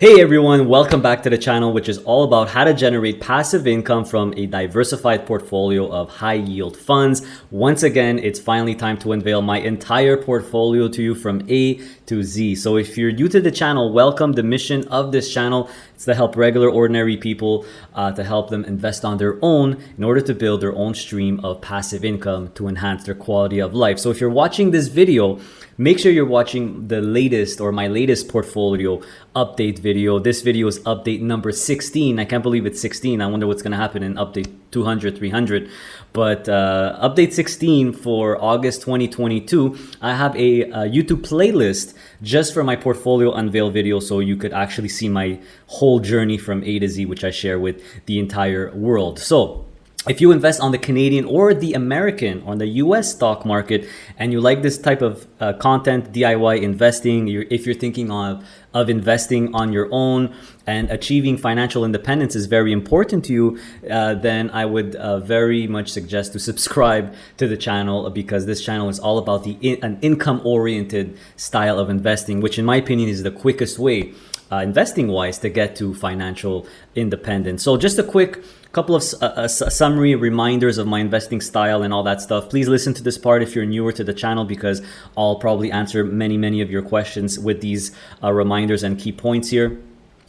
Hey everyone, welcome back to the channel, which is all about how to generate passive income from a diversified portfolio of high yield funds. Once again, it's finally time to unveil my entire portfolio to you from A to Z. So if you're new to the channel, welcome. The mission of this channel is to help regular, ordinary people to help them invest on their own in order to build their own stream of passive income to enhance their quality of life. So if you're watching this video, make sure you're watching the latest or my latest portfolio update video. This video is update number 16. I can't believe it's 16. I wonder what's going to happen in update 200, 300. But update 16 for August 2022, I have a YouTube playlist just for my portfolio unveil video, so you could actually see my whole journey from A to Z, which I share with the entire world. So if you invest on the Canadian or the American or the US stock market and you like this type of content, DIY investing, if you're thinking of investing on your own and achieving financial independence is very important to you, then I would very much suggest to subscribe to the channel, because this channel is all about an income-oriented style of investing, which in my opinion is the quickest way investing wise to get to financial independence. So just a quick couple of summary reminders of my investing style and all that stuff. Please listen to this part if you're newer to the channel, because I'll probably answer many of your questions with these reminders and key points here.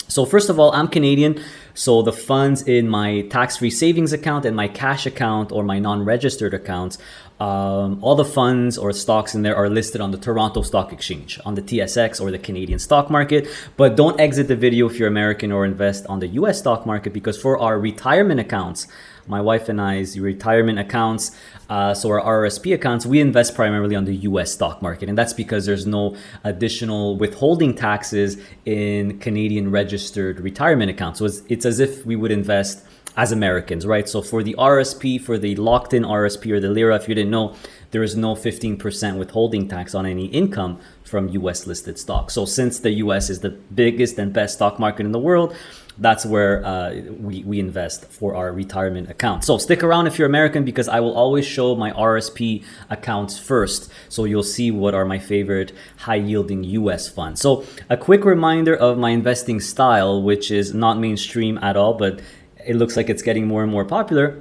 So first of all, I'm Canadian, so the funds in my tax-free savings account and my cash account or my non-registered accounts, all the funds or stocks in there are listed on the Toronto Stock Exchange, on the TSX or the Canadian stock market. But don't exit the video if you're American or invest on the US stock market, because for our retirement accounts, my wife and I's retirement accounts, so our RRSP accounts, we invest primarily on the US stock market. And that's because there's no additional withholding taxes in Canadian registered retirement accounts. So it's as if we would invest as Americans, right? So for the RSP, for the locked in RSP or the Lira, if you didn't know, there is no 15% withholding tax on any income from US listed stocks. So since the US is the biggest and best stock market in the world, that's where we invest for our retirement account. So stick around if you're American, because I will always show my RSP accounts first. So you'll see what are my favorite high yielding US funds. So a quick reminder of my investing style, which is not mainstream at all, but it looks like it's getting more and more popular.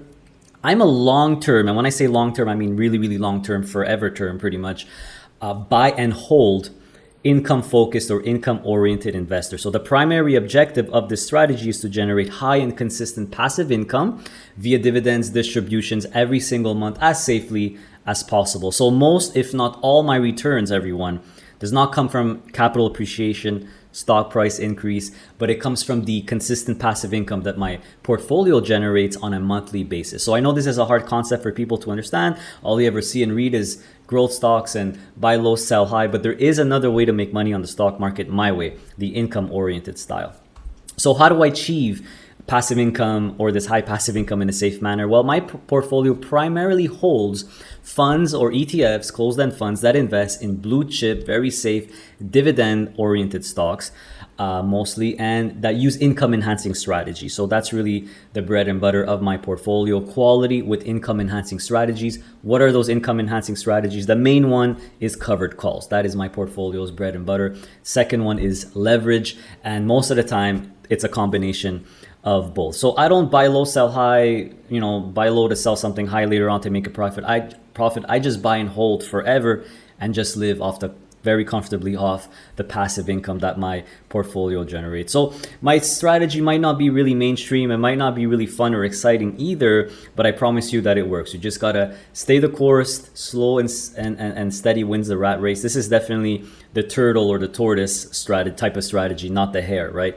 I'm a long-term, and when I say long-term, I mean really long-term, forever term pretty much, buy and hold income-focused or income-oriented investor. So the primary objective of this strategy is to generate high and consistent passive income via dividends distributions every single month as safely as possible. So most, if not all, my returns, everyone, does not come from capital appreciation, stock price increase, but it comes from the consistent passive income that my portfolio generates on a monthly basis. So I know this is a hard concept for people to understand. All you ever see and read is growth stocks and buy low, sell high, but there is another way to make money on the stock market, my way, the income-oriented style. So how do I achieve passive income or this high passive income in a safe manner? Well, my portfolio primarily holds funds or ETFs, closed-end funds that invest in blue chip, very safe, dividend-oriented stocks mostly, and that use income-enhancing strategies. So that's really the bread and butter of my portfolio, quality with income-enhancing strategies. What are those income-enhancing strategies? The main one is covered calls. That is my portfolio's bread and butter. Second one is leverage, and most of the time, it's a combination of both. So I don't buy low, sell high, buy low to sell something high later on to make a profit. I just buy and hold forever and just live very comfortably off the passive income that my portfolio generates. So my strategy might not be really mainstream. It might not be really fun or exciting either, but I promise you that it works. You just gotta stay the course. Slow and steady wins the rat race. This is definitely the turtle or the tortoise type of strategy, not the hare, right?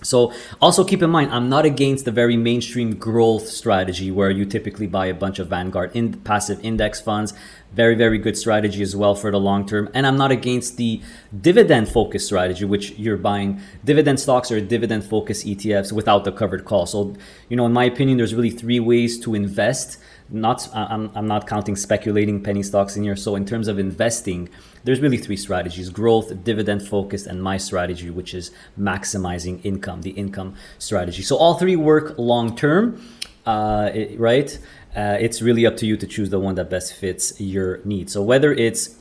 So also keep in mind, I'm not against the very mainstream growth strategy where you typically buy a bunch of Vanguard passive index funds. Very good strategy as well for the long term. And I'm not against the dividend focused strategy, which you're buying dividend stocks or dividend focused ETFs without the covered call. So, in my opinion, there's really three ways to invest. I'm not counting speculating penny stocks in here. So in terms of investing, there's really three strategies: growth, dividend focused, and my strategy, which is maximizing income, the income strategy. So all three work long term, right? It's really up to you to choose the one that best fits your needs. So whether it's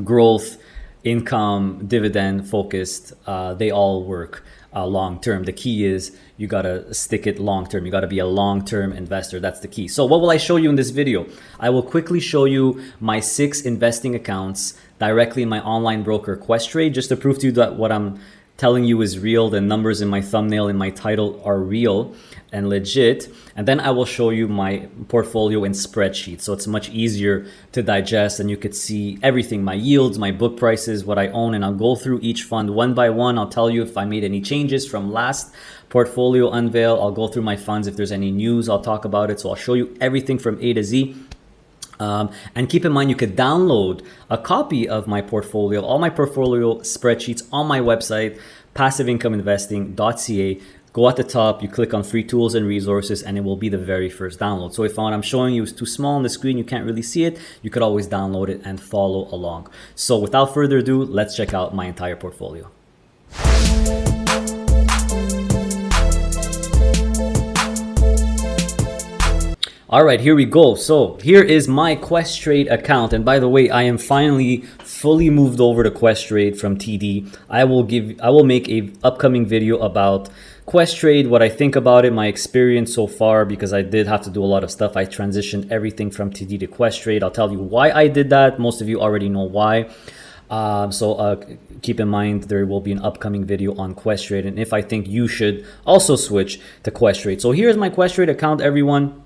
growth, income, dividend focused, they all work long term. The key is you gotta stick it long term. You gotta be a long term investor. That's the key. So what will I show you in this video? I will quickly show you my 6 investing accounts directly in my online broker Questrade, just to prove to you that what I'm telling you is real. The numbers in my thumbnail and my title are real and legit. And then I will show you my portfolio in spreadsheets, so it's much easier to digest and you could see everything, my yields, my book prices, what I own, and I'll go through each fund one by one. I'll tell you if I made any changes from last portfolio unveil. I'll go through my funds. If there's any news, I'll talk about it. So I'll show you everything from A to Z. And keep in mind, you could download a copy of my portfolio, all my portfolio spreadsheets on my website, passiveincomeinvesting.ca. Go at the top, you click on free tools and resources, and it will be the very first download. So if what I'm showing you is too small on the screen, you can't really see it, you could always download it and follow along. So without further ado, let's check out my entire portfolio. All right, here we go. So here is my Questrade account. And by the way, I am finally fully moved over to Questrade from TD. I will make a upcoming video about Questrade, what I think about it, my experience so far, because I did have to do a lot of stuff. I transitioned everything from TD to Questrade. I'll tell you why I did that. Most of you already know why. Keep in mind, there will be an upcoming video on Questrade, and if I think you should also switch to Questrade. So here's my Questrade account, everyone.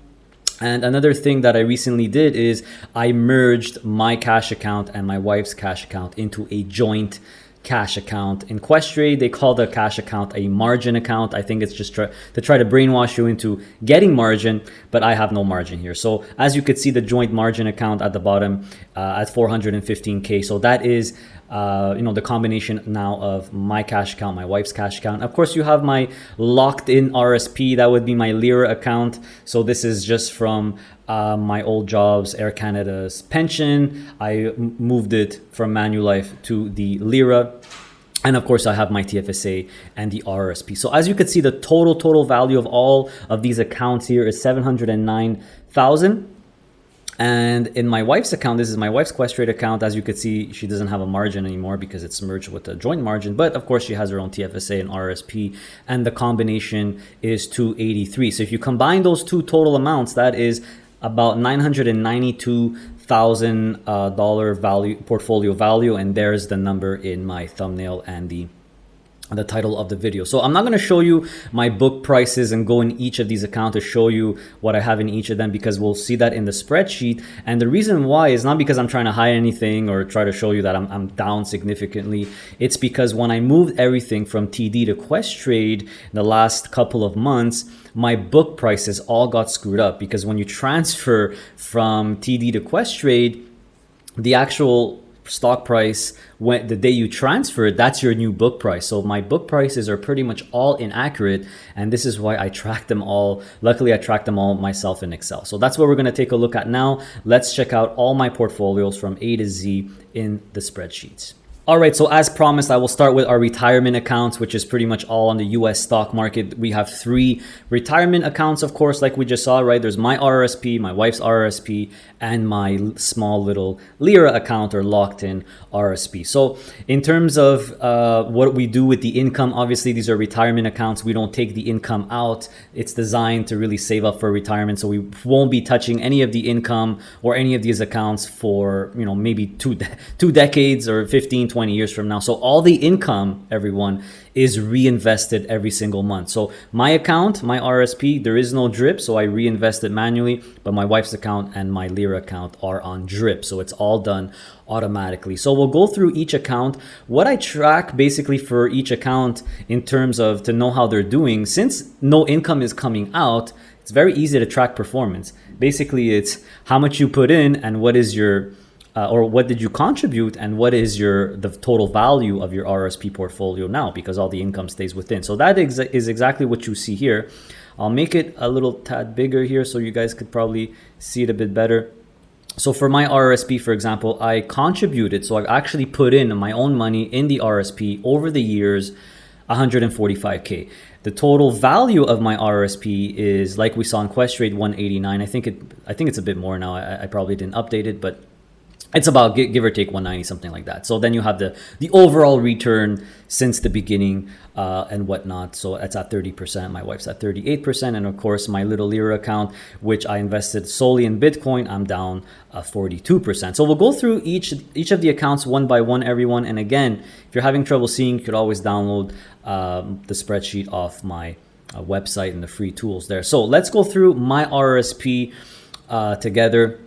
And another thing that I recently did is I merged my cash account and my wife's cash account into a joint cash account. In Questrade, they call the cash account a margin account. I think it's just to try to brainwash you into getting margin, but I have no margin here. So as you could see, the joint margin account at the bottom at 415K. So that is the combination now of my cash account, my wife's cash account. Of course, you have my locked in RSP. That would be my Lira account. So this is just from my old jobs, Air Canada's pension. I moved it from Manulife to the Lira. And of course, I have my TFSA and the RSP. So as you can see, the total value of all of these accounts here is 709,000. And in my wife's account, this is my wife's Questrade account. As you can see, she doesn't have a margin anymore because it's merged with a joint margin. But of course, she has her own TFSA and RSP, and the combination is 283. So if you combine those two total amounts, that is about $992,000 value, portfolio value, and there's the number in my thumbnail and the title of the video. So I'm not going to show you my book prices and go in each of these accounts to show you what I have in each of them, because we'll see that in the spreadsheet. And the reason why is not because I'm trying to hide anything or try to show you that I'm down significantly. It's because when I moved everything from TD to Questrade in the last couple of months, my book prices all got screwed up, because when you transfer from TD to Questrade, the actual stock price when the day you transfer it, that's your new book price. So my book prices are pretty much all inaccurate, and this is why I track them all. Luckily, I track them all myself in Excel. So that's what we're going to take a look at now. Let's check out all my portfolios from A to Z in the spreadsheets. All right, so as promised, I will start with our retirement accounts, which is pretty much all on the US stock market. We have 3 retirement accounts, of course, like we just saw, right? There's my RRSP, my wife's RRSP, and my small little Lira account or locked in RSP. So in terms of what we do with the income, obviously these are retirement accounts. We don't take the income out. It's designed to really save up for retirement. So we won't be touching any of the income or any of these accounts for, maybe two decades or 15, 20 years from now. So all the income, everyone, is reinvested every single month. So my account, my RSP, there is no drip, so I reinvest it manually, but my wife's account and my Lira account are on drip. So it's all done automatically. So we'll go through each account. What I track basically for each account in terms of to know how they're doing, since no income is coming out, it's very easy to track performance. Basically, it's how much you put in and what is your or what did you contribute and what is the total value of your RSP portfolio now, because all the income stays within. So that is exactly what you see here. I'll make it a little tad bigger here so you guys could probably see it a bit better. So for my RSP, for example, I contributed, so I've actually put in my own money in the RSP over the years, 145K. The total value of my RSP is, like we saw in Questrade, 189. I think it's a bit more now. I probably didn't update it, but It's about give or take 190, something like that. So then you have the overall return since the beginning and whatnot. So it's at 30%. My wife's at 38%. And of course, my little Lira account, which I invested solely in Bitcoin, I'm down 42%. So we'll go through each of the accounts one by one, everyone. And again, if you're having trouble seeing, you could always download the spreadsheet off my website and the free tools there. So let's go through my RRSP together.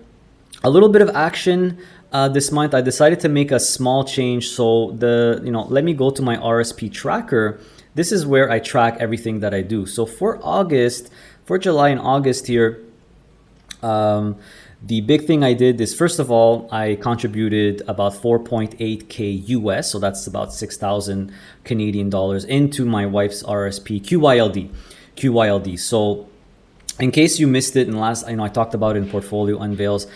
A little bit of action this month. I decided to make a small change. So let me go to my RSP tracker. This is where I track everything that I do. So for July and August here, the big thing I did is, first of all, I contributed about 4.8K US. So that's about 6,000 Canadian dollars into my wife's RSP QYLD. So in case you missed it, and I talked about it in Portfolio Unveils,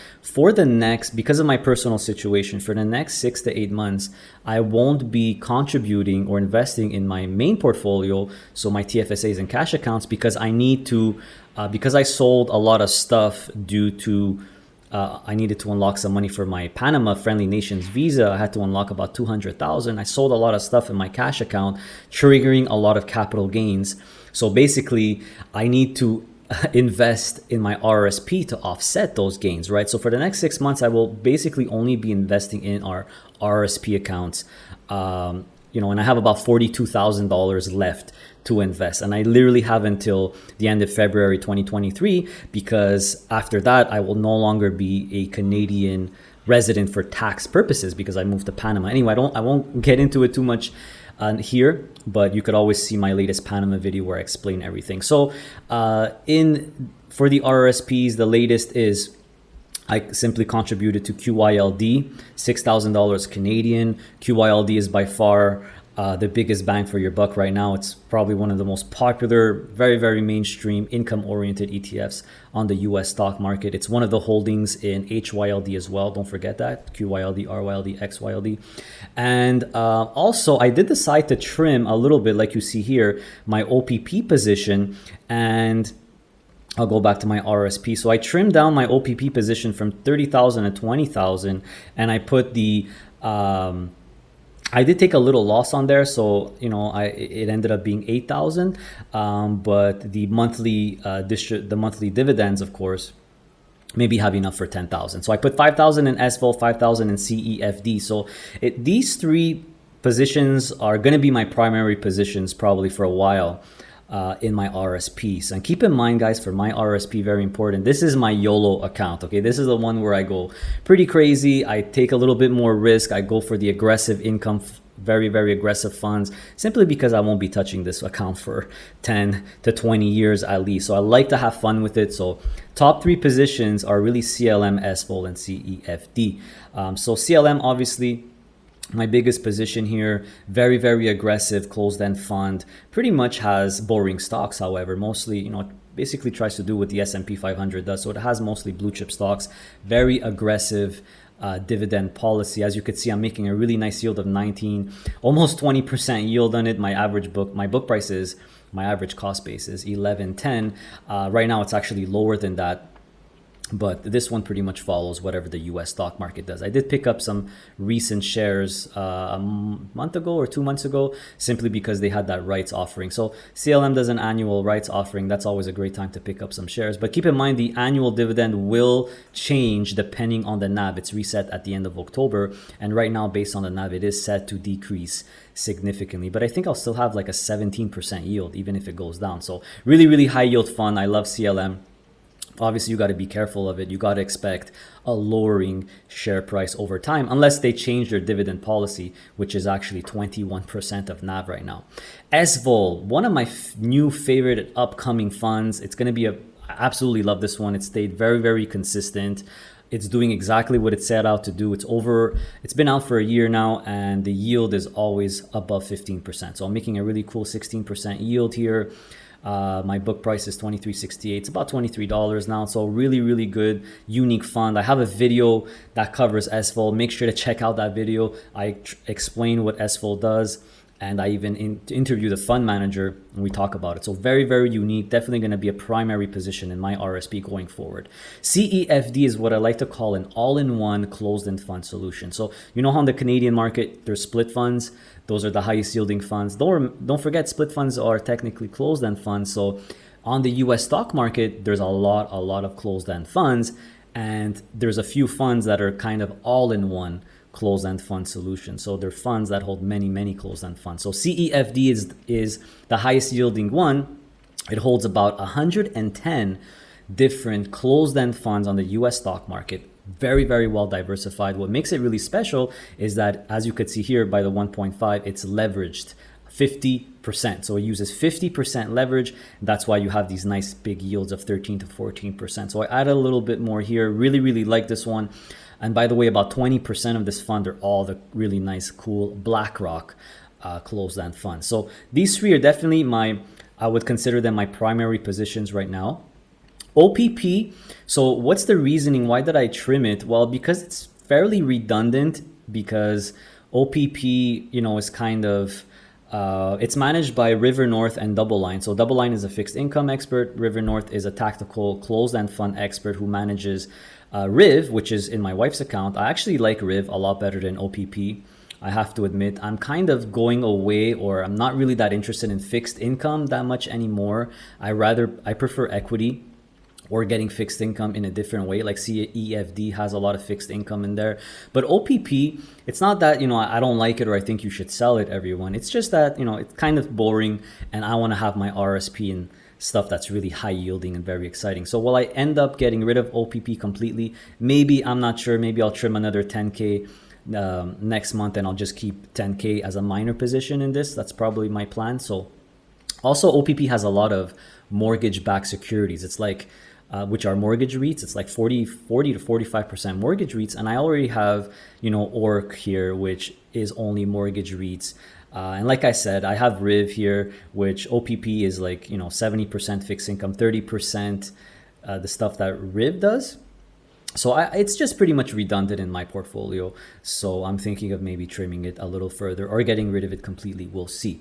because of my personal situation, for the next 6 to 8 months, I won't be contributing or investing in my main portfolio, so my TFSAs and cash accounts, because I need to, because I sold a lot of stuff due to, I needed to unlock some money for my Panama Friendly Nations visa. I had to unlock about 200,000. I sold a lot of stuff in my cash account, triggering a lot of capital gains. So basically, I need to invest in my RSP to offset those gains, right? So for the next 6 months, I will basically only be investing in our RSP accounts, and I have about $42,000 left to invest. And I literally have until the end of February 2023, because after that, I will no longer be a Canadian resident for tax purposes because I moved to Panama. Anyway, I won't get into it too much here, but you could always see my latest Panama video where I explain everything. So for the RRSPs, the latest is I simply contributed to QYLD, $6,000 Canadian. QYLD is by far the biggest bang for your buck right now. It's probably one of the most popular, very, very mainstream income-oriented ETFs on the US stock market. It's one of the holdings in HYLD as well. Don't forget that, QYLD, RYLD, XYLD. And also, I did decide to trim a little bit, like you see here, my OPP position, and I'll go back to my RSP. So I trimmed down my OPP position from 30,000 to 20,000, and I put I did take a little loss on there, so it ended up being 8,000. But the monthly dividends, of course, maybe have enough for 10,000. So I put 5,000 in SVOL, 5,000 in CEFD. So these three positions are going to be my primary positions probably for a while. In my RSPs. And keep in mind, guys, for my RSP, very important, this is my YOLO account. Okay, this is the one where I go pretty crazy. I take a little bit more risk. I go for the aggressive income, very, very aggressive funds, simply because I won't be touching this account for 10 to 20 years at least. So I like to have fun with it. So top three positions are really CLM, SVOL, and CEFD. So CLM, obviously, my biggest position here, very, very aggressive closed-end fund, pretty much has boring stocks. However, mostly, basically tries to do what the S&P 500 does. So it has mostly blue chip stocks, very aggressive dividend policy. As you could see, I'm making a really nice yield of 19, almost 20% yield on it. My book price is, my average cost base is 11.10. Right now, it's actually lower than that. But this one pretty much follows whatever the US stock market does. I did pick up some recent shares a month ago or 2 months ago, simply because they had that rights offering. So CLM does an annual rights offering. That's always a great time to pick up some shares. But keep in mind, the annual dividend will change depending on the NAV. It's reset at the end of October. And right now, based on the NAV, it is set to decrease significantly. But I think I'll still have like a 17% yield, even if it goes down. So really, really high yield fund. I love CLM. Obviously, you got to be careful of it. You got to expect a lowering share price over time, unless they change their dividend policy, which is actually 21% of NAV right now. SVOL, one of my new favorite upcoming funds. It's going to be I absolutely love this one. It stayed very, very consistent. It's doing exactly what it set out to do. It's been out for a year now, and the yield is always above 15%. So I'm making a really cool 16% yield here. My book price is $23.68. It's about $23 now. So really, really good, unique fund. I have a video that covers SVOL. Make sure to check out that video. I explain what SVOL does And I even interview the fund manager and we talk about it. So very, very unique. Definitely going to be a primary position in my RSP going forward. CEFD is what I like to call an all-in-one closed-end fund solution. So you know how in the Canadian market, there's split funds. Those are the highest yielding funds. Don't forget, split funds are technically closed-end funds. So on the US stock market, there's a lot of closed-end funds. And there's a few funds that are kind of all-in-one closed-end fund solution. So they're funds that hold many closed-end funds. So CEFD is the highest yielding one. It holds about 110 different closed-end funds on the US stock market. Very well diversified. What makes it really special is that, as you could see here by the 1.5, it's leveraged 50%. So it uses 50% leverage. That's why you have these nice big yields of 13 to 14%. So I added a little bit more here. Really like this one. And by the way, about 20% of this fund are all the really nice, cool BlackRock closed-end funds. So these three are definitely I would consider them my primary positions right now. OPP, so what's the reasoning? Why did I trim it? Well, because it's fairly redundant, because OPP, is kind of, it's managed by River North and Double Line. So Double Line is a fixed income expert. River North is a tactical closed-end fund expert who manages Riv, which is in my wife's account. I actually like Riv a lot better than OPP. I have to admit, I'm kind of going away, or I'm not really that interested in fixed income that much anymore. I prefer equity or getting fixed income in a different way. Like CEFD has a lot of fixed income in there. But OPP, it's not that, I don't like it or I think you should sell it, everyone. It's just that, it's kind of boring and I want to have my RSP in stuff that's really high yielding and very exciting. So will I end up getting rid of OPP completely? Maybe, I'm not sure. Maybe I'll trim another 10K next month and I'll just keep 10K as a minor position in this. That's probably my plan. So also OPP has a lot of mortgage-backed securities. It's like, which are mortgage REITs. It's like 40 to 45% mortgage REITs. And I already have, ORC here, which is only mortgage REITs. And like I said, I have Riv here, which OPP is like, 70% fixed income, 30% the stuff that Riv does. So it's just pretty much redundant in my portfolio. So I'm thinking of maybe trimming it a little further or getting rid of it completely. We'll see.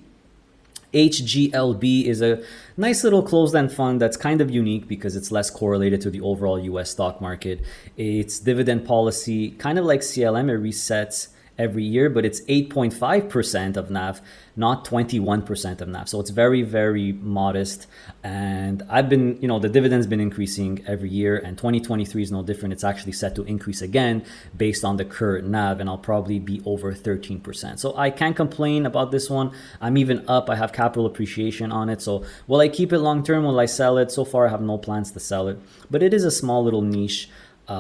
HGLB is a nice little closed-end fund that's kind of unique because it's less correlated to the overall US stock market. Its dividend policy, kind of like CLM, it resets every year, but it's 8.5% of NAV, not 21% of NAV. So it's very modest. And I've been, the dividend's been increasing every year, and 2023 is no different. It's actually set to increase again based on the current NAV, and I'll probably be over 13%. So I can't complain about this one. I'm even up. I have capital appreciation on it. So will I keep it long term? Will I sell it? So far, I have no plans to sell it, but it is a small little niche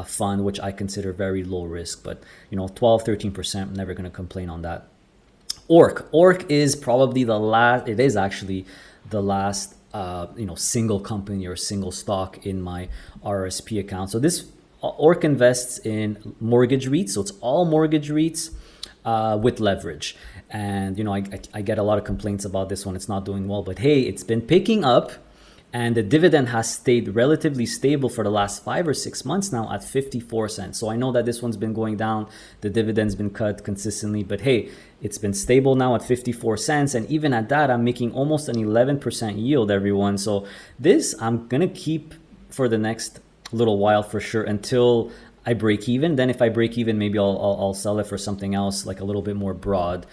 fund, which I consider very low risk, but 12-13%, I'm never going to complain on that. ORC is probably actually the last single company or single stock in my RSP account. So this ORC invests in mortgage REITs, so it's all mortgage REITs with leverage. And I get a lot of complaints about this one. It's not doing well, but hey, it's been picking up. And the dividend has stayed relatively stable for the last 5 or 6 months now at 54 cents. So I know that this one's been going down. The dividend's been cut consistently. But hey, it's been stable now at 54 cents. And even at that, I'm making almost an 11% yield, everyone. So this I'm going to keep for the next little while for sure until I break even. Then if I break even, maybe I'll sell it for something else, like a little bit more broad.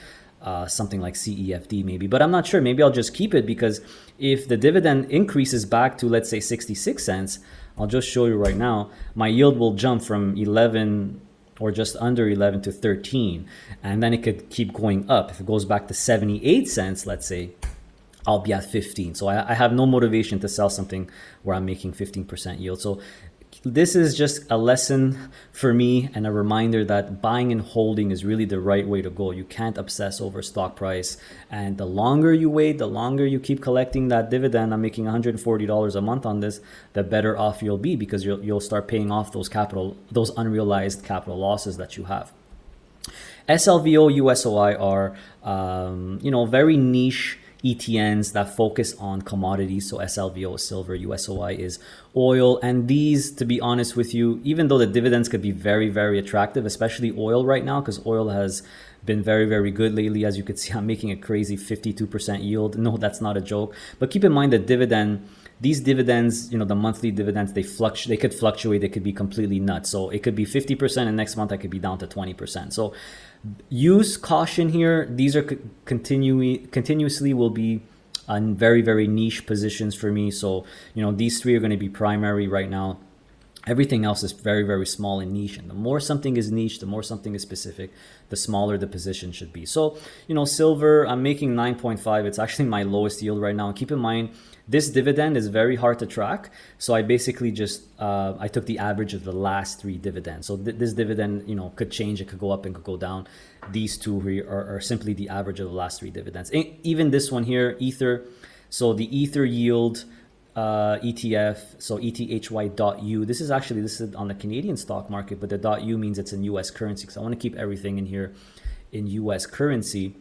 Something like CEFD maybe, but I'm not sure. Maybe I'll just keep it, because if the dividend increases back to, let's say, 66 cents, I'll just show you right now, my yield will jump from 11 or just under 11 to 13, and then it could keep going up. If it goes back to 78 cents, let's say, I'll be at 15. So I have no motivation to sell something where I'm making 15% yield. So this is just a lesson for me and a reminder that buying and holding is really the right way to go. You can't obsess over stock price. And the longer you wait, the longer you keep collecting that dividend, I'm making $140 a month on this, the better off you'll be, because you'll start paying off those unrealized capital losses that you have. SLVO, USOI are, very niche ETNs that focus on commodities. So SLVO is silver, USOI is oil. And these, to be honest with you, even though the dividends could be very, very attractive, especially oil right now, because oil has been very, very good lately. As you can see, I'm making a crazy 52% yield. No, that's not a joke. But keep in mind that these dividends, the monthly dividends, they could fluctuate. They could be completely nuts. So it could be 50% and next month I could be down to 20%. So use caution here. These are continuously will be on very, very niche positions for me. So, these three are going to be primary right now. Everything else is very, very small and niche. And the more something is niche, the more something is specific, the smaller the position should be. So, silver, I'm making 9.5. It's actually my lowest yield right now. And keep in mind, this dividend is very hard to track. So I basically just, I took the average of the last three dividends. So this dividend, could change. It could go up and could go down. These two here are simply the average of the last three dividends. And even this one here, Ether. So the Ether yield, ETF, so ETHY.U. This is on the Canadian stock market, but the .U means it's in US currency. So I want to keep everything in here in US currency.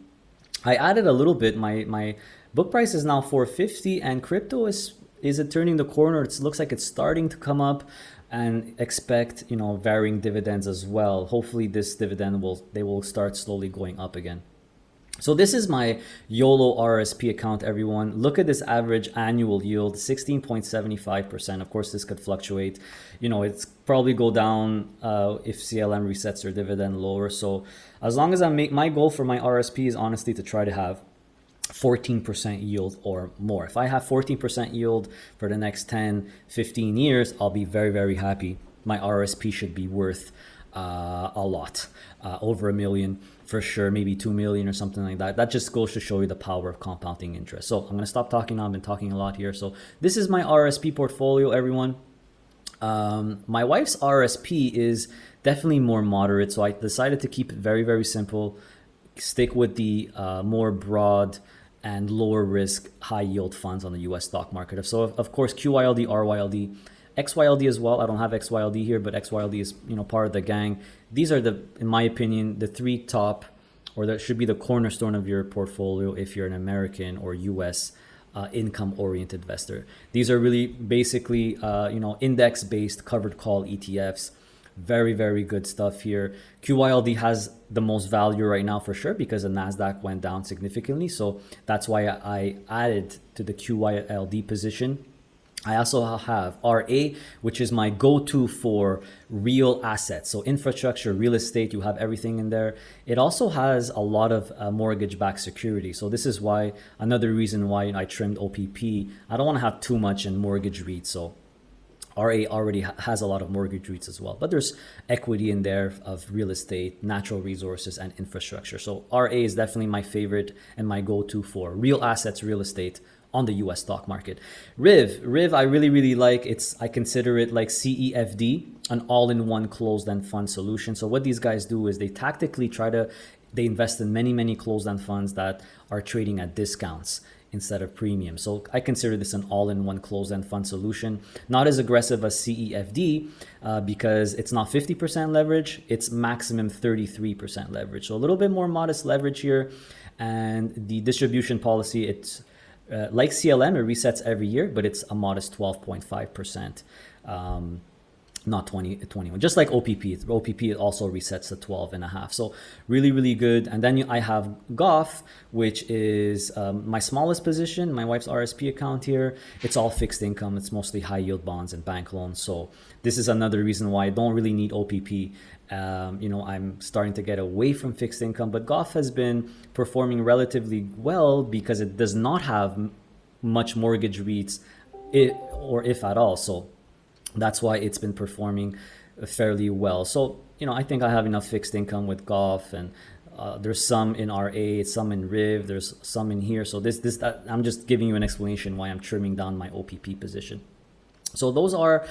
I added a little bit. My book price is now 450, and crypto is it turning the corner? It looks like it's starting to come up, and expect varying dividends as well. Hopefully this dividend will start slowly going up again. So this is my YOLO RSP account, everyone. Look at this average annual yield, 16.75%. Of course, this could fluctuate. It's probably go down if CLM resets their dividend lower. So as long as my goal for my RSP is honestly to try to have 14% yield or more. If I have 14% yield for the next 10, 15 years, I'll be very, very happy. My RSP should be worth a lot, over $1 million for sure, maybe 2 million or something like that. That just goes to show you the power of compounding interest. So I'm going to stop talking now. I've been talking a lot here. So this is my RSP portfolio, everyone. My wife's RSP is definitely more moderate. So I decided to keep it very, very simple, stick with the more broad and lower risk, high yield funds on the US stock market. So of course, QYLD, RYLD, XYLD as well. I don't have XYLD here, but XYLD is part of the gang. These are in my opinion, the three top, or that should be the cornerstone of your portfolio if you're an American or US income-oriented investor. These are really basically index-based covered call ETFs. Very, very good stuff here. QYLD has the most value right now for sure because the NASDAQ went down significantly. So that's why I added to the QYLD position. I also have RA, which is my go-to for real assets. So infrastructure, real estate, you have everything in there. It also has a lot of mortgage-backed security. So this is why, another reason why I trimmed OPP. I don't want to have too much in mortgage REITs. So RA already has a lot of mortgage REITs as well, but there's equity in there of real estate, natural resources, and infrastructure. So RA is definitely my favorite and my go-to for real assets, real estate on the US stock market. Riv, I really, really like. I consider it like CEFD, an all-in-one closed-end fund solution. So what these guys do is they tactically they invest in many, many closed-end funds that are trading at discounts instead of premium. So I consider this an all-in-one closed-end fund solution. Not as aggressive as CEFD because it's not 50% leverage, it's maximum 33% leverage. So a little bit more modest leverage here. And the distribution policy, it's like CLM, it resets every year, but it's a modest 12.5%. Not 21, just like OPP. OPP also resets to 12.5. So really, really good. And then I have GOF, which is my smallest position, my wife's RSP account here. It's all fixed income. It's mostly high yield bonds and bank loans. So this is another reason why I don't really need OPP. I'm starting to get away from fixed income, but GOF has been performing relatively well because it does not have much mortgage REITs, if at all. So that's why it's been performing fairly well. So, I think I have enough fixed income with GOF, and there's some in RA, some in RIV, there's some in here. So I'm just giving you an explanation why I'm trimming down my OPP position. So those are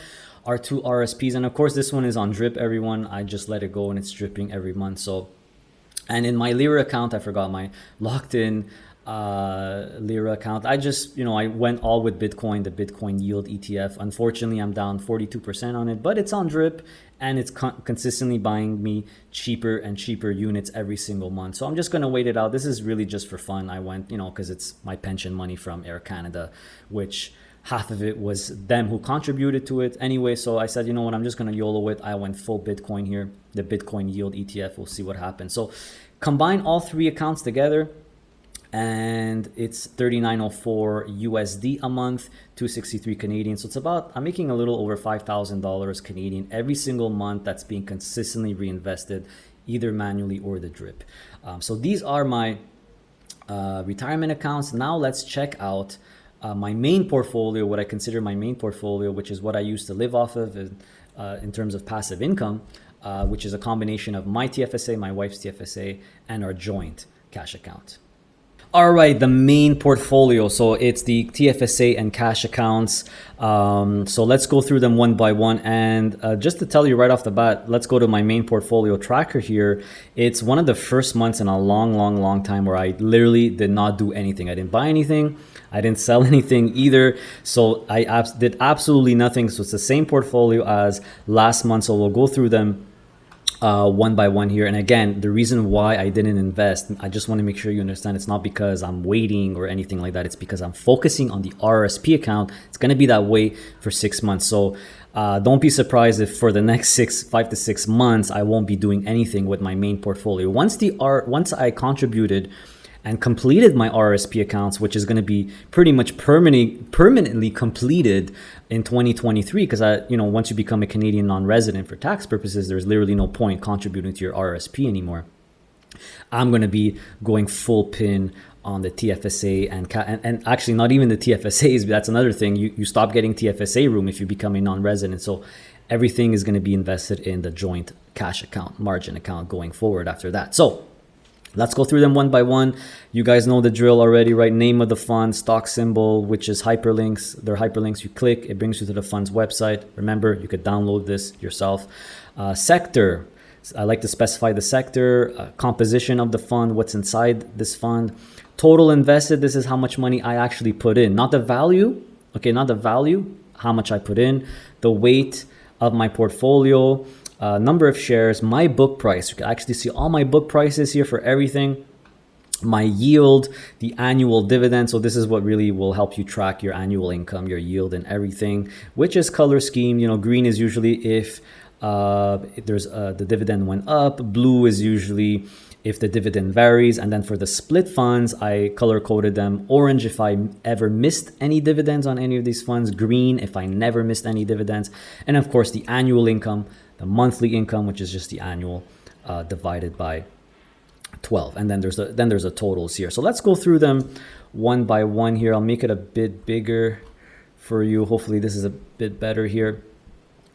our two RSPs. And of course, this one is on drip, everyone. I just let it go and it's dripping every month. So, and in my Lira account, I forgot my locked in Lira account. I just, I went all with Bitcoin, the Bitcoin yield ETF. Unfortunately, I'm down 42% on it, but it's on drip and it's consistently buying me cheaper and cheaper units every single month. So I'm just going to wait it out. This is really just for fun. I went, because it's my pension money from Air Canada, which half of it was them who contributed to it anyway. So I said, you know what, I'm just going to YOLO it. I went full Bitcoin here, the Bitcoin yield ETF. We'll see what happens. So combine all three accounts together, and it's 3904 USD a month, 263 Canadian. So it's about, I'm making a little over $5,000 Canadian every single month that's being consistently reinvested, either manually or the drip. So these are my retirement accounts. Now let's check out my main portfolio, what I consider my main portfolio, which is what I used to live off of in terms of passive income, which is a combination of my TFSA, my wife's TFSA, and our joint cash account. All right, the main portfolio. So it's the TFSA and cash accounts. So let's go through them one by one. And just to tell you right off the bat, let's go to my main portfolio tracker here. It's one of the first months in a long time where I literally did not do anything. I didn't buy anything. I didn't sell anything either. So I did absolutely nothing. So it's the same portfolio as last month. So we'll go through them one by one here. And again, the reason why I didn't invest, I just want to make sure you understand, it's not because I'm waiting or anything like that. It's because I'm focusing on the RSP account. It's going to be that way for 6 months. So don't be surprised if for the next 5 to 6 months, I won't be doing anything with my main portfolio. Once I contributed and completed my RSP accounts, which is going to be pretty much permanently completed in 2023, because once you become a Canadian non-resident for tax purposes, there's literally no point contributing to your RSP anymore. I'm going to be going full pin on the TFSA and actually not even the TFSAs. That's another thing. You stop getting TFSA room if you become a non-resident. So everything is going to be invested in the joint cash account, margin account going forward after that. So let's go through them one by one. You guys know the drill already, right? Name of the fund, stock symbol, which is hyperlinks. They're hyperlinks. You click, it brings you to the fund's website. Remember, you could download this yourself. Sector, I like to specify the sector, composition of the fund, what's inside this fund. Total invested, this is how much money I actually put in. Not the value, okay, not the value, how much I put in. The weight of my portfolio, number of shares, my book price. You can actually see all my book prices here for everything. My yield, the annual dividend. So this is what really will help you track your annual income, your yield and everything, which is color scheme. Green is usually if there's the dividend went up. Blue is usually if the dividend varies. And then for the split funds, I color coded them. Orange if I ever missed any dividends on any of these funds. Green if I never missed any dividends. And of course, the annual income, the monthly income, which is just the annual divided by 12. And then there's a totals here. So let's go through them one by one here. I'll make it a bit bigger for you. Hopefully this is a bit better here.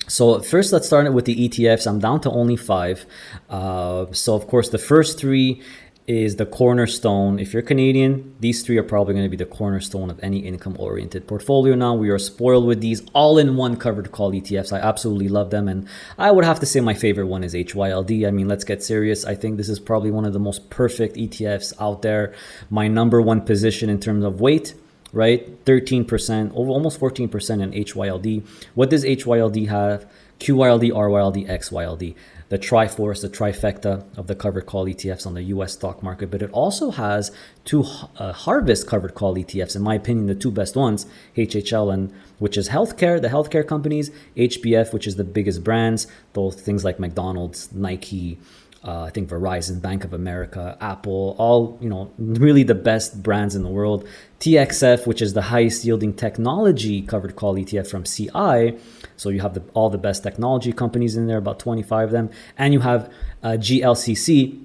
So first, let's start with the ETFs. I'm down to only 5. So of course, the first 3 is the cornerstone. If you're Canadian, these 3 are probably going to be the cornerstone of any income-oriented portfolio. Now, we are spoiled with these all-in-one covered call ETFs. I absolutely love them. And I would have to say my favorite one is HYLD. I mean, let's get serious. I think this is probably one of the most perfect ETFs out there. My number 1 position in terms of weight, right? 13%, over almost 14% in HYLD. What does HYLD have? QYLD, RYLD, XYLD. The Triforce, the trifecta of the covered call ETFs on the US stock market. But it also has 2 Harvest covered call ETFs, in my opinion, the 2 best ones, HHL, which is healthcare, the healthcare companies, HBF, which is the biggest brands, those things like McDonald's, Nike, I think Verizon, Bank of America, Apple, all, really the best brands in the world. TXF, which is the highest yielding technology covered call ETF from CI. So you have all the best technology companies in there, about 25 of them. And you have GLCC,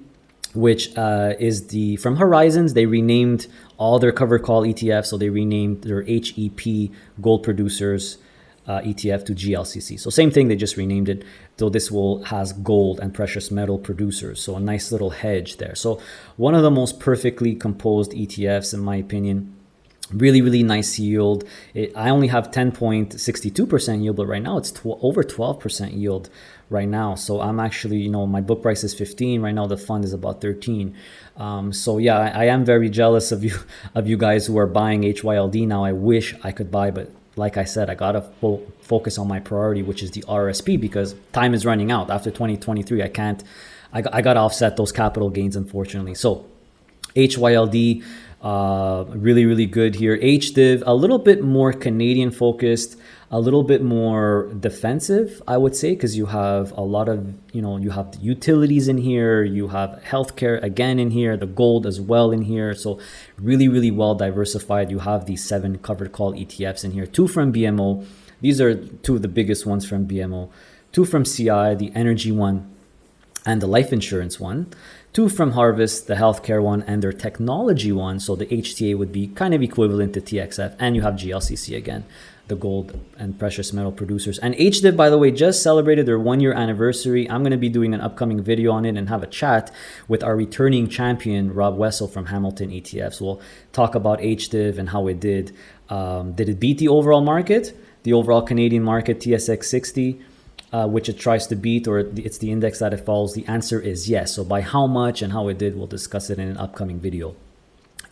which is from Horizons. They renamed all their covered call ETFs. So they renamed their HEP gold producers ETF to GLCC. So same thing, they just renamed it, though this has gold and precious metal producers. So a nice little hedge there. So one of the most perfectly composed ETFs, in my opinion. Really, really nice yield. I only have 10.62% yield, but right now it's over 12% yield right now. So I'm actually, my book price is 15. Right now the fund is about 13. So yeah, I am very jealous of you guys who are buying HYLD now. I wish I could buy, but like I said, I got to focus on my priority, which is the RSP, because time is running out. After 2023, I got to offset those capital gains, unfortunately. So HYLD, Really, really good here. HDIV, a little bit more Canadian focused, a little bit more defensive, I would say, because you have a lot of, you have the utilities in here, you have healthcare again in here, the gold as well in here. So really, really well diversified. You have these 7 covered call ETFs in here, 2 from BMO. These are 2 of the biggest ones from BMO, 2 from CI, the energy one, and the life insurance one, 2 from Harvest, the healthcare one, and their technology one. So the HTA would be kind of equivalent to TXF, and you have GLCC again, the gold and precious metal producers. And HDIV, by the way, just celebrated their 1-year anniversary. I'm going to be doing an upcoming video on it and have a chat with our returning champion, Rob Wessel from Hamilton ETFs. We'll talk about HDIV and how it did. Did it beat the overall market, the overall Canadian market, TSX 60? Which it tries to beat, or it's the index that it follows? The answer is yes. So by how much and how it did, we'll discuss it in an upcoming video.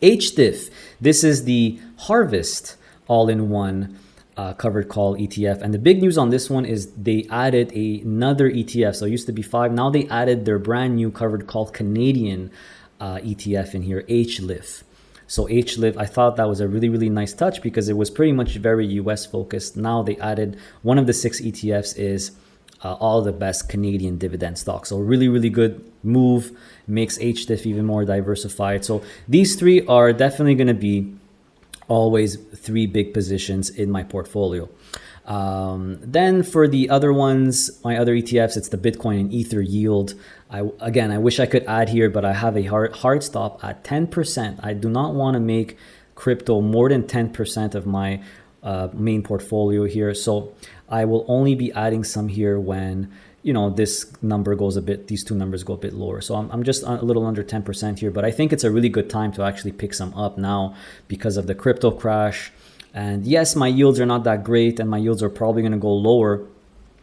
HDIF, this is the Harvest all-in-one covered call ETF. And the big news on this one is they added another ETF. So it used to be 5. Now they added their brand new covered call Canadian ETF in here, HLIF. So HLIF, I thought that was a really, really nice touch because it was pretty much very US focused. Now they added one of the 6 ETFs is all the best Canadian dividend stocks. So really, really good move, makes HDIF even more diversified. So these 3 are definitely going to be always 3 big positions in my portfolio. Then for the other ones, my other ETFs, it's the Bitcoin and Ether yield. I wish I could add here, but I have a hard stop at 10%. I do not want to make crypto more than 10% of my main portfolio here. So I will only be adding some here when, this number goes a bit, these 2 numbers go a bit lower. So I'm just a little under 10% here, but I think it's a really good time to actually pick some up now because of the crypto crash. And yes, my yields are not that great, and my yields are probably going to go lower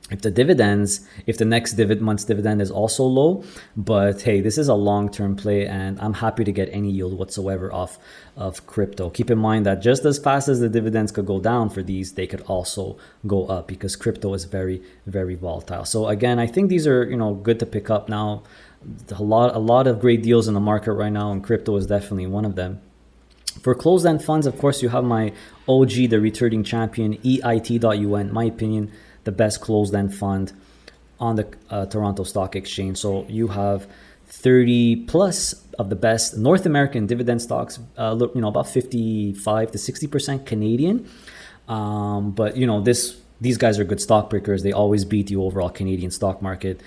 if the next month's dividend is also low. But hey, this is a long-term play, and I'm happy to get any yield whatsoever off of crypto. Keep in mind that just as fast as the dividends could go down for these, they could also go up because crypto is very, very volatile. So again, I think these are good to pick up now. A lot of great deals in the market right now, and crypto is definitely one of them. For closed-end funds, of course, you have my OG, the returning champion, EIT.UN. In my opinion, the best closed-end fund on the Toronto Stock Exchange. So you have 30 plus of the best North American dividend stocks, about 55 to 60% Canadian. But these guys are good stock pickers. They always beat the overall Canadian stock market.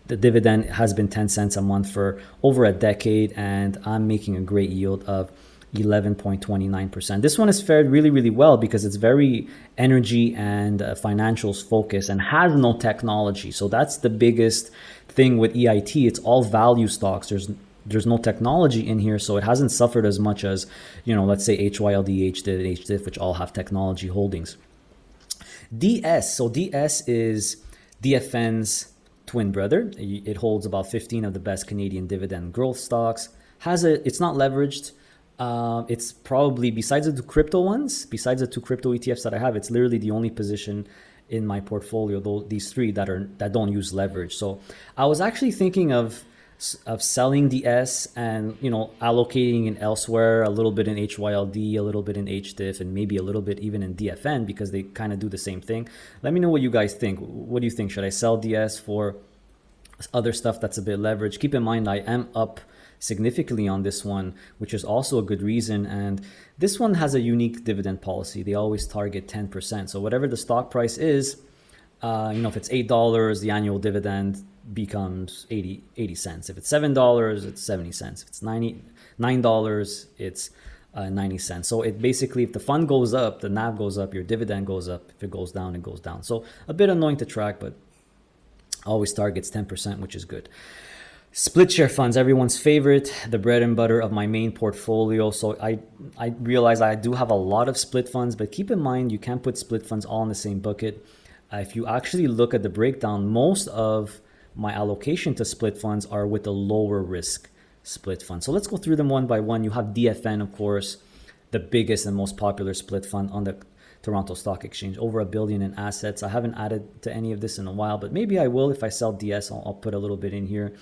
The dividend has been 10 cents a month for over a decade, and I'm making a great yield of 11.29%. This one has fared really, really well because it's very energy and financials focused and has no technology. So that's the biggest thing with EIT. It's all value stocks. There's no technology in here, so it hasn't suffered as much as, let's say HYLD, HDIV, HDIF, which all have technology holdings. DS. So DS is DFN's twin brother. It holds about 15 of the best Canadian dividend growth stocks. It's not leveraged. It's probably, besides the 2 crypto ones, besides the 2 crypto ETFs that I have, it's literally the only position in my portfolio, these 3 that don't use leverage. So I was actually thinking of selling DS and allocating it elsewhere, a little bit in HYLD, a little bit in HDIF, and maybe a little bit even in DFN because they kind of do the same thing. Let me know what you guys think. What do you think? Should I sell DS for other stuff that's a bit leveraged? Keep in mind I am up significantly on this one, which is also a good reason. And this one has a unique dividend policy. They always target 10%. So whatever the stock price is, if it's $8, the annual dividend becomes 80 cents. If it's $7, it's 70 cents. If it's $9, it's 90 cents. So it basically, if the fund goes up, the NAV goes up, your dividend goes up. If it goes down, it goes down. So a bit annoying to track, but always targets 10%, which is good. Split share funds, everyone's favorite, the bread and butter of my main portfolio. So I realize I do have a lot of split funds, but keep in mind you can't put split funds all in the same bucket. If you actually look at the breakdown, most of my allocation to split funds are with the lower risk split funds. So let's go through them one by one. You have DFN, of course, the biggest and most popular split fund on the Toronto Stock Exchange, over $1 billion in assets. I haven't added to any of this in a while, but maybe I will. If I sell DS, I'll put a little bit in here.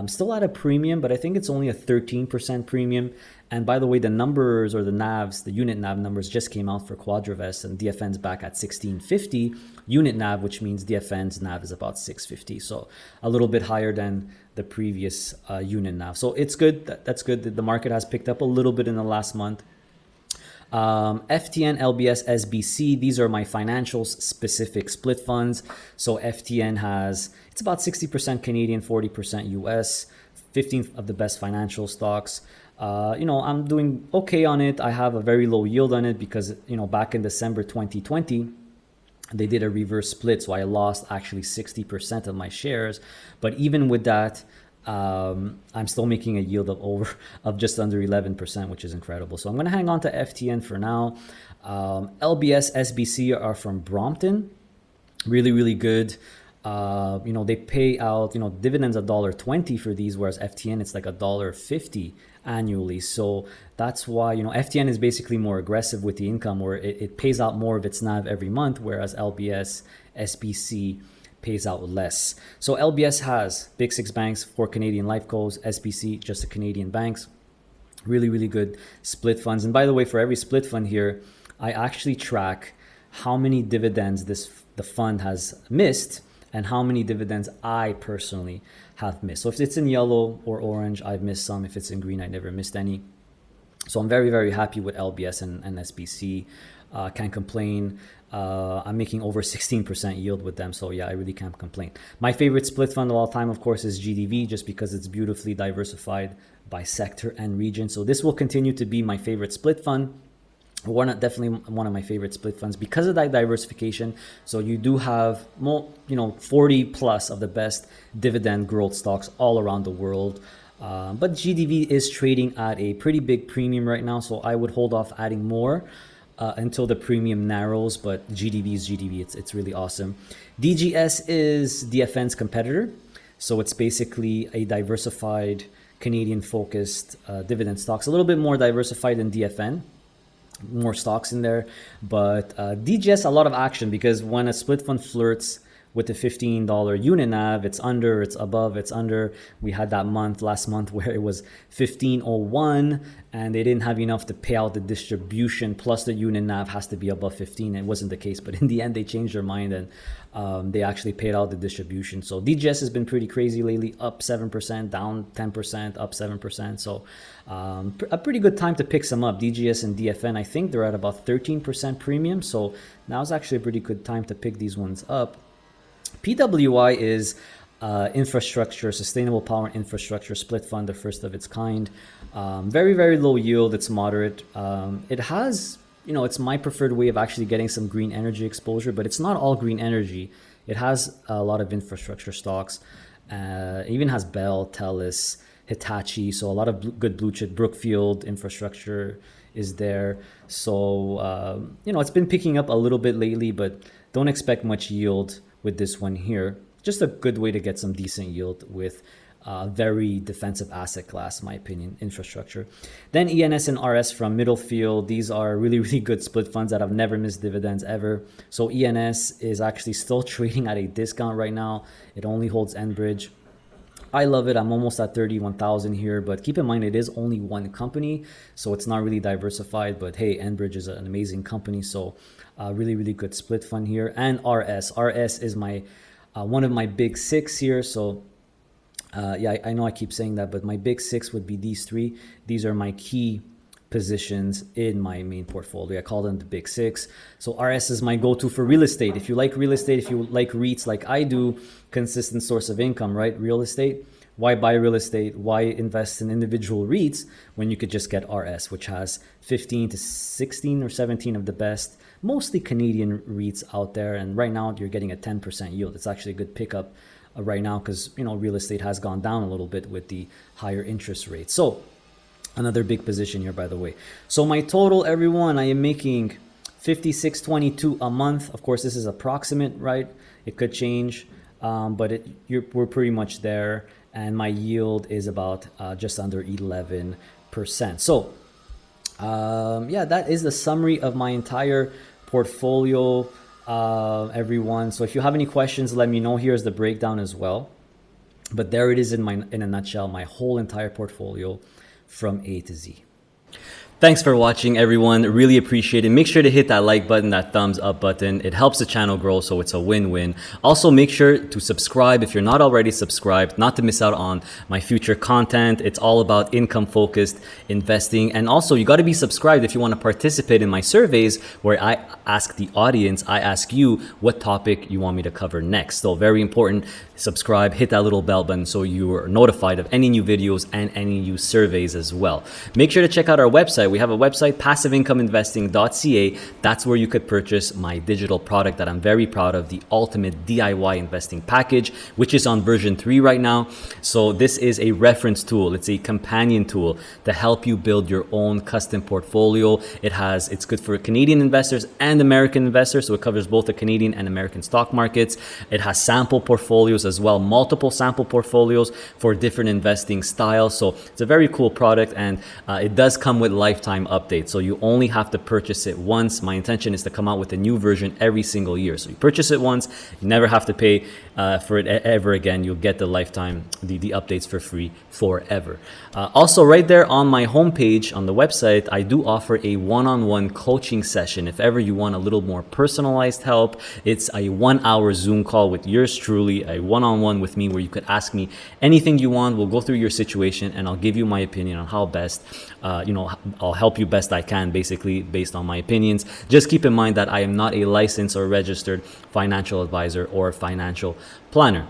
Still at a premium, but I think it's only a 13% premium. And by the way, the numbers or the NAVs, the unit NAV numbers just came out for Quadravest, and DFN's back at 1650 unit NAV, which means DFN's NAV is about 650. So a little bit higher than the previous unit NAV. So it's good. That's good. The market has picked up a little bit in the last month. FTN, LBS, SBC, these are my financials specific split funds. So FTN it's about 60% Canadian, 40% US, 15 of the best financial stocks. I'm doing okay on it. I have a very low yield on it because, back in December 2020, they did a reverse split. So I lost actually 60% of my shares. But even with that, I'm still making a yield of just under 11%, which is incredible. So I'm going to hang on to FTN for now. LBS, SBC are from Brompton. Really, really good. They pay out, dividends $1.20 for these, whereas FTN, it's like $1.50 annually. So that's why, FTN is basically more aggressive with the income, where it pays out more of its NAV every month, whereas LBS, SBC pays out less. So LBS has big six banks, 4 Canadian life cos, SBC, just the Canadian banks. Really, really good split funds. And by the way, for every split fund here, I actually track how many dividends the fund has missed and how many dividends I personally have missed. So if it's in yellow or orange, I've missed some. If it's in green, I never missed any. So I'm very, very happy with LBS and SBC. Can't complain. I'm making over 16% yield with them. So yeah, I really can't complain. My favorite split fund of all time, of course, is GDV, just because it's beautifully diversified by sector and region. So this will continue to be my favorite split fund. Definitely one of my favorite split funds because of that diversification. So you do have more, 40 plus of the best dividend growth stocks all around the world. But GDV is trading at a pretty big premium right now. So I would hold off adding more until the premium narrows. But GDV is GDV. It's really awesome. DGS is DFN's competitor. So it's basically a diversified Canadian focused dividend stocks, a little bit more diversified than DFN. More stocks in there, but DGS, a lot of action, because when a split fund flirts with the $15 unit NAV, it's under, it's above, it's under. We had that last month where it was 15.01 and they didn't have enough to pay out the distribution, plus the unit NAV has to be above 15. It wasn't the case, but in the end they changed their mind and they actually paid out the distribution. So DGS has been pretty crazy lately, up 7%, down 10%, up 7%. So a pretty good time to pick some up. DGS and DFN, I think they're at about 13% premium. So now's actually a pretty good time to pick these ones up. PWI is infrastructure, sustainable power infrastructure split fund, the first of its kind. Very, very low yield. It's moderate. It has, it's my preferred way of actually getting some green energy exposure, but it's not all green energy. It has a lot of infrastructure stocks. It even has Bell, TELUS, Hitachi. So a lot of good blue chip. Brookfield infrastructure is there. So, it's been picking up a little bit lately, but don't expect much yield with this one here. Just a good way to get some decent yield with very defensive asset class, in my opinion, infrastructure. Then ENS and RS from Middlefield. These are really, really good split funds that have never missed dividends ever. So ENS is actually still trading at a discount right now. It only holds Enbridge. I love it. I'm almost at 31,000 here, but keep in mind it is only one company, so it's not really diversified. But hey, Enbridge is an amazing company, so really, really good split fund here. And RS is my one of my big six here. So I know I keep saying that, but my big six would be these three. These are my key positions in my main portfolio. I call them the big six. So RS is my go-to for real estate. If you like real estate, if you like REITs like I do, consistent source of income, right? Real estate. Why buy real estate? Why invest in individual REITs when you could just get RS, which has 15 to 16 or 17 of the best, mostly Canadian REITs out there. And right now you're getting a 10% yield. It's actually a good pickup right now because, real estate has gone down a little bit with the higher interest rates. So another big position here, by the way. So my total, everyone, I am making $56.22 a month. Of course, this is approximate, right? It could change, but we're pretty much there. And my yield is about just under 11%. So that is the summary of my entire portfolio, everyone. So if you have any questions, let me know. Here's the breakdown as well. But there it is in a nutshell, my whole entire portfolio from A to Z. Thanks for watching, everyone. Really appreciate it. Make sure to hit that like button, that thumbs up button. It helps the channel grow, so it's a win-win. Also, make sure to subscribe if you're not already subscribed, not to miss out on my future content. It's all about income-focused investing. And also, you got to be subscribed if you want to participate in my surveys where I ask the audience, I ask you what topic you want me to cover next. So very important, subscribe, hit that little bell button so you are notified of any new videos and any new surveys as well. Make sure to check out our website. We have a website, passiveincomeinvesting.ca. That's where you could purchase my digital product that I'm very proud of, the ultimate DIY investing package, which is on version 3 right now. So this is a reference tool. It's a companion tool to help you build your own custom portfolio. It's good for Canadian investors and American investors. So it covers both the Canadian and American stock markets. It has sample portfolios as well, multiple sample portfolios for different investing styles. So it's a very cool product, and it does come with lifetime updates. So you only have to purchase it once. My intention is to come out with a new version every single year. So you purchase it once, you never have to pay for it ever again. You'll get the lifetime, the updates for free forever. Also, right there on my homepage on the website, I do offer a one-on-one coaching session. If ever you want a little more personalized help, it's a 1-hour Zoom call with yours truly, a one-on-one with me where you could ask me anything you want. We'll go through your situation and I'll give you my opinion on how best, I'll help you best I can, basically based on my opinions. Just keep in mind that I am not a licensed or registered financial advisor or financial planner.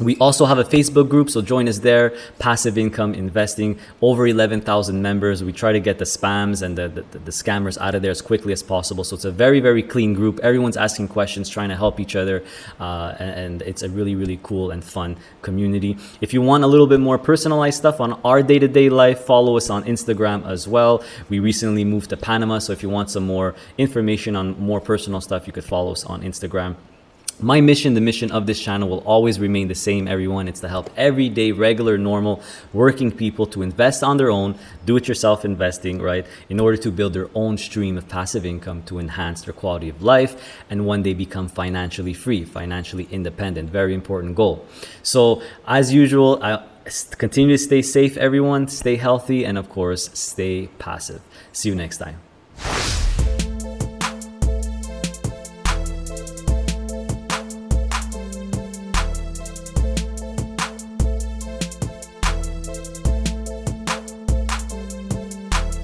We also have a Facebook group, so join us there. Passive Income Investing, over 11,000 members. We try to get the spams and the scammers out of there as quickly as possible. So it's a very, very clean group. Everyone's asking questions, trying to help each other. And it's a really, really cool and fun community. If you want a little bit more personalized stuff on our day-to-day life, follow us on Instagram as well. We recently moved to Panama, so if you want some more information on more personal stuff, you could follow us on Instagram. My mission, the mission of this channel, will always remain the same, everyone. It's to help everyday, regular, normal, working people to invest on their own, do-it-yourself investing, right, in order to build their own stream of passive income to enhance their quality of life and one day become financially free, financially independent. Very important goal. So, as usual, continue to stay safe, everyone. Stay healthy, and of course, stay passive. See you next time.